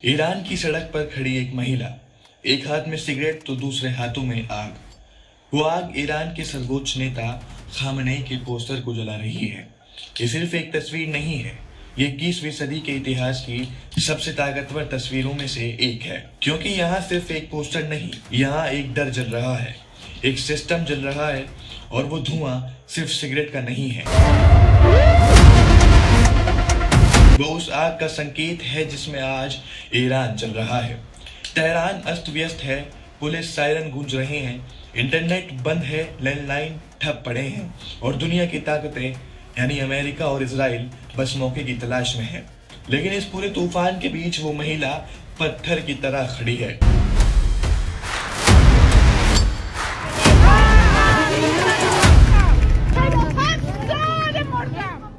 Iran की सड़क पर खड़ी एक महिला, एक हाथ में सिगरेट तो दूसरे हाथों में आग। वो आग ईरान के सर्वोच्च नेता खामनेई के पोस्टर को जला रही है। ये सिर्फ एक तस्वीर नहीं है, ये 21वीं सदी के इतिहास की सबसे ताकतवर तस्वीरों में से एक है। क्योंकि यहाँ सिर्फ एक पोस्टर नहीं, यहाँ एक डर जल रहा है, एक सिस्टम जल रहा है, और वो धुआं सिर्फ सिगरेट का नहीं है, वो उस आग का संकेत है जिसमें आज ईरान चल रहा है। तेहरान अस्त व्यस्त है, पुलिस सायरन गूंज रहे हैं, इंटरनेट बंद है, लैंडलाइन ठप पड़े हैं, और दुनिया की ताकतें यानी अमेरिका और इजराइल बस मौके की तलाश में है। लेकिन इस पूरे तूफान के बीच वो महिला पत्थर की तरह खड़ी है।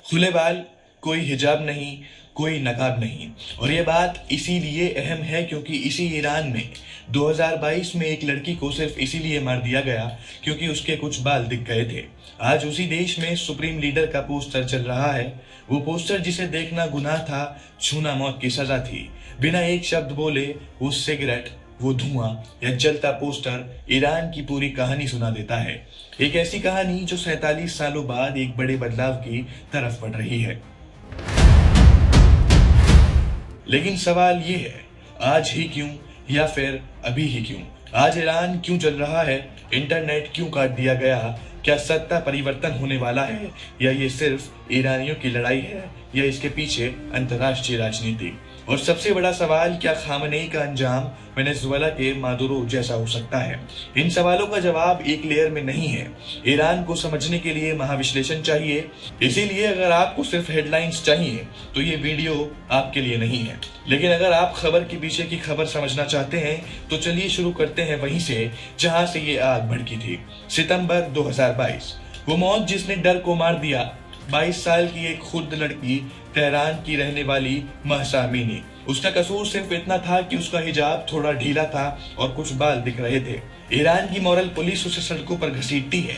खुले बाल, कोई हिजाब नहीं, कोई नकाब नहीं। और ये बात इसीलिए अहम है क्योंकि इसी ईरान में 2022 में एक लड़की को सिर्फ इसीलिए मार दिया गया क्योंकि उसके कुछ बाल दिख गए थे। आज उसी देश में सुप्रीम लीडर का पोस्टर चल रहा है, वो पोस्टर जिसे देखना गुनाह था, छूना मौत की सजा थी। बिना एक शब्द बोले वो सिगरेट, वो धुआं या जलता पोस्टर ईरान की पूरी कहानी सुना देता है। एक ऐसी कहानी जो 47 सालों बाद एक बड़े बदलाव की तरफ बढ़ रही है। लेकिन सवाल ये है, आज ही क्यों या फिर अभी ही क्यों? आज ईरान क्यों चल रहा है? इंटरनेट क्यों काट दिया गया? क्या सत्ता परिवर्तन होने वाला है, या ये सिर्फ ईरानियों की लड़ाई है, या इसके पीछे अंतर्राष्ट्रीय राजनीति? और सबसे बड़ा सवाल, क्या खामनेई का अंजाम वेनेजुएला के मादुरो जैसा हो सकता है? इन सवालों का जवाब एक लेयर में नहीं है। ईरान को समझने के लिए महाविश्लेषण चाहिए। इसीलिए अगर आपको सिर्फ हेडलाइंस चाहिए तो ये वीडियो आपके लिए नहीं है। लेकिन अगर आप खबर के पीछे की खबर समझना चाहते हैं तो चलिए शुरू करते हैं वहीं से जहां से ये आग भड़की थी। सितंबर 2022, वो मौत जिसने डर को मार दिया। 22 साल की एक खुर्द लड़की, तेहरान की रहने वाली महसा अमीनी। उसका कसूर सिर्फ इतना था कि उसका हिजाब थोड़ा ढीला था और कुछ बाल दिख रहे थे। ईरान की मॉरल पुलिस उसे सड़कों पर घसीटती है,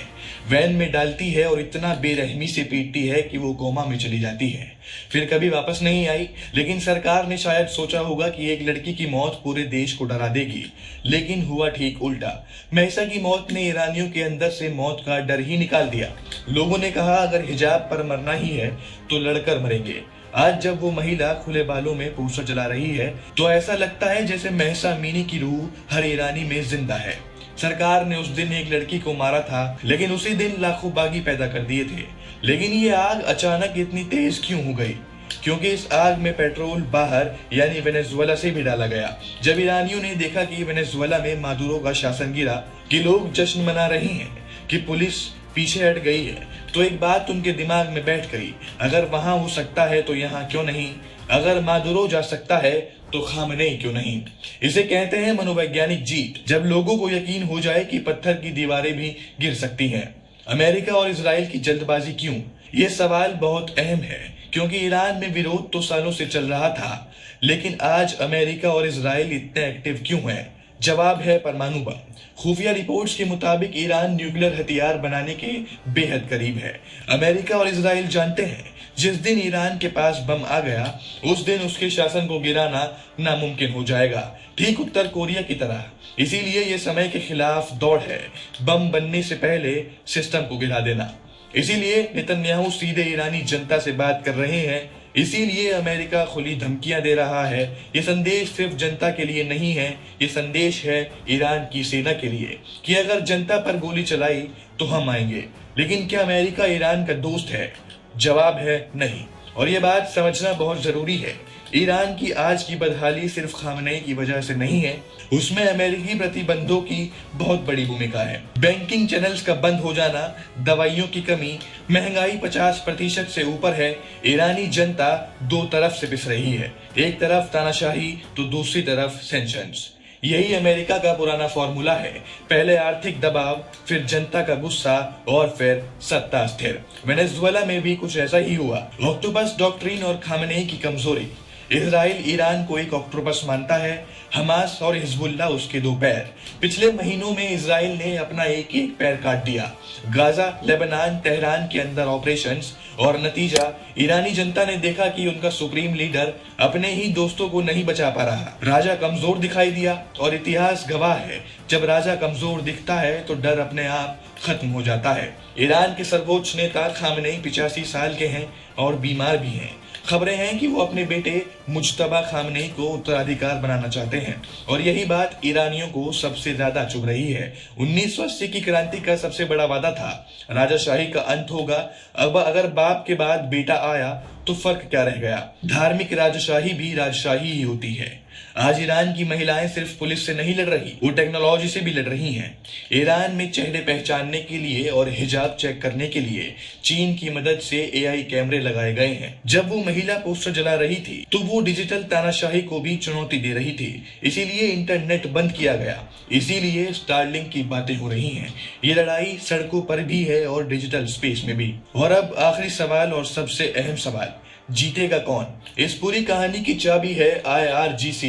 वैन में डालती है और इतना बेरहमी से पीटती है कि वो कोमा में चली जाती है। फिर कभी वापस नहीं आई। लेकिन सरकार ने शायद सोचा होगा कि एक लड़की की मौत पूरे देश को डरा देगी, लेकिन हुआ ठीक उल्टा। महसा की मौत ने ईरानियों के अंदर से मौत का डर ही निकाल दिया। लोगों ने कहा अगर हिजाब पर मरना ही है तो लड़कर मरेंगे। आज जब वो महिला खुले बालों में पोस्टर जला रही है तो ऐसा लगता है जैसे महसा अमीनी की रूह हर ईरानी में जिंदा है। सरकार ने उस दिन एक लड़की को मारा था, लेकिन उसी दिन लाखों बागी पैदा कर दिए थे। लेकिन ये आग अचानक इतनी तेज क्यों हो गई? क्योंकि इस आग में पेट्रोल बाहर यानी वेनेजुएला से भी डाला गया। जब ईरानियों ने देखा कि वेनेजुएला में मादुरो का शासन गिरा, कि लोग जश्न मना रहे हैं, कि पुलिस पीछे हट गई है, तो एक बात उनके दिमाग में बैठ गई, अगर वहां हो सकता है तो यहाँ क्यों नहीं? अगर मादुरो जा सकता है तो खामनेई क्यों नहीं? इसे कहते हैं मनोवैज्ञानिक जीत। जब लोगों को यकीन हो जाए कि पत्थर की दीवारें भी गिर सकती हैं। अमेरिका और इजराइल की जल्दबाजी क्यों? ये सवाल बहुत अहम है क्योंकि ईरान में विरोध तो सालों से चल रहा था, लेकिन आज अमेरिका और इजराइल इतने एक्टिव क्यों हैं? जवाब है परमाणु बम। खुफिया रिपोर्ट्स के मुताबिक ईरान न्यूक्लियर हथियार बनाने के बेहद करीब है। अमेरिका और इजराइल जानते हैं जिस दिन ईरान के पास बम आ गया उस दिन उसके शासन को गिराना नामुमकिन हो जाएगा, ठीक उत्तर कोरिया की तरह। इसीलिए ये समय के खिलाफ दौड़ है, बम बनने से पहले सिस्टम को गिरा देना। इसीलिए नेतन्याहू सीधे ईरानी जनता से बात कर रहे हैं। इसीलिए अमेरिका खुली धमकियां दे रहा है। ये संदेश सिर्फ जनता के लिए नहीं है, ये संदेश है ईरान की सेना के लिए कि अगर जनता पर गोली चलाई तो हम आएंगे। लेकिन क्या अमेरिका ईरान का दोस्त है? जवाब है नहीं। और ये बात समझना बहुत जरूरी है। ईरान की आज की बदहाली सिर्फ खामनेई की वजह से नहीं है, उसमें अमेरिकी प्रतिबंधों की बहुत बड़ी भूमिका है। बैंकिंग चैनल्स का बंद हो जाना, दवाइयों की कमी, महंगाई 50% से ऊपर है। ईरानी जनता दो तरफ से पिस रही है, एक तरफ तानाशाही तो दूसरी तरफ सैंक्शंस। यही अमेरिका का पुराना फॉर्मूला है, पहले आर्थिक दबाव, फिर जनता का गुस्सा और फिर सत्ता स्थिर। वेनेजुएला में भी कुछ ऐसा ही हुआ। ऑक्टोपस डॉक्ट्रिन और खामनेई की कमजोरी। इजराइल ईरान को एक ऑक्टोपस मानता है, हमास और हिजबुल्लाह उसके दो पैर। पिछले महीनों में इजराइल ने अपना एक एक पैर काट दिया। गाजा, लेबनान, तेहरान के अंदर ऑपरेशंस, और नतीजा ईरानी जनता ने देखा कि उनका सुप्रीम लीडर अपने ही दोस्तों को नहीं बचा पा रहा। राजा कमजोर दिखाई दिया और इतिहास गवाह है, जब राजा कमजोर दिखता है तो डर अपने आप खत्म हो जाता है। ईरान के सर्वोच्च नेता खामनेई 85 साल के हैं और बीमार भी हैं। खबरें हैं कि वो अपने बेटे मुज्तबा खामनेई को उत्तराधिकार बनाना चाहते हैं और यही बात ईरानियों को सबसे ज्यादा चुभ रही है। 1980 की क्रांति का सबसे बड़ा वादा था राजाशाही का अंत होगा। अब अगर बाप के बाद बेटा आया तो फर्क क्या रह गया? धार्मिक राजशाही भी राजशाही ही होती है। आज ईरान की महिलाएं सिर्फ पुलिस से नहीं लड़ रही, वो टेक्नोलॉजी से भी लड़ रही हैं। ईरान में चेहरे पहचानने के लिए और हिजाब चेक करने के लिए चीन की मदद से एआई कैमरे लगाए गए हैं। जब वो महिला पोस्टर जला रही थी तो वो डिजिटल तानाशाही को भी चुनौती दे रही थी, इसीलिए इंटरनेट बंद किया गया, इसीलिए स्टारलिंक की बातें हो रही हैं। ये लड़ाई सड़कों पर भी है और डिजिटल स्पेस में भी। और अब आखिरी सवाल और सबसे अहम सवाल, जीतेगा कौन? इस पूरी कहानी की चाबी है IRGC,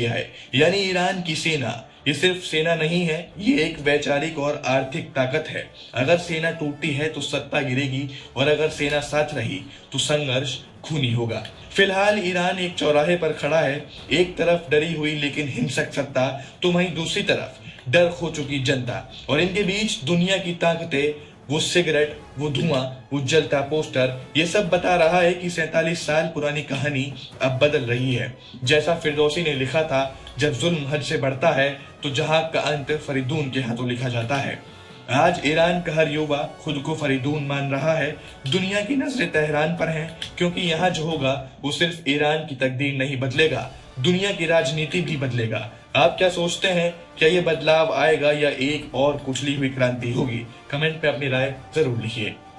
यानी ईरान की सेना। ये सिर्फ सेना नहीं है, ये एक वैचारिक और आर्थिक ताकत है। अगर सेना टूटती है तो सत्ता गिरेगी और अगर सेना साथ रही तो संघर्ष खूनी होगा। फिलहाल ईरान एक चौराहे पर खड़ा है, एक तरफ डरी हुई लेकिन हिंसक सत्ता, तो वहीं दूसरी तरफ डर खो चुकी जनता, और इनके बीच दुनिया की ताकतें, वो सिगरेट, वो धुआं, वो जलता पोस्टर, ये सब बता रहा है कि 47 साल पुरानी कहानी अब बदल रही है। जैसा फिरदौसी ने लिखा था, जब जुल्म हद से बढ़ता है तो जहां का अंत फरीदून के हाथों लिखा जाता है। आज ईरान का हर युवा खुद को फरीदून मान रहा है। दुनिया की नजरें तेहरान पर हैं, क्योंकि यहाँ जो होगा वो सिर्फ ईरान की तकदीर नहीं बदलेगा, दुनिया की राजनीति भी बदलेगा। आप क्या सोचते हैं? क्या ये बदलाव आएगा या एक और कुचली हुई क्रांति होगी? कमेंट पे अपनी राय जरूर लिखिए।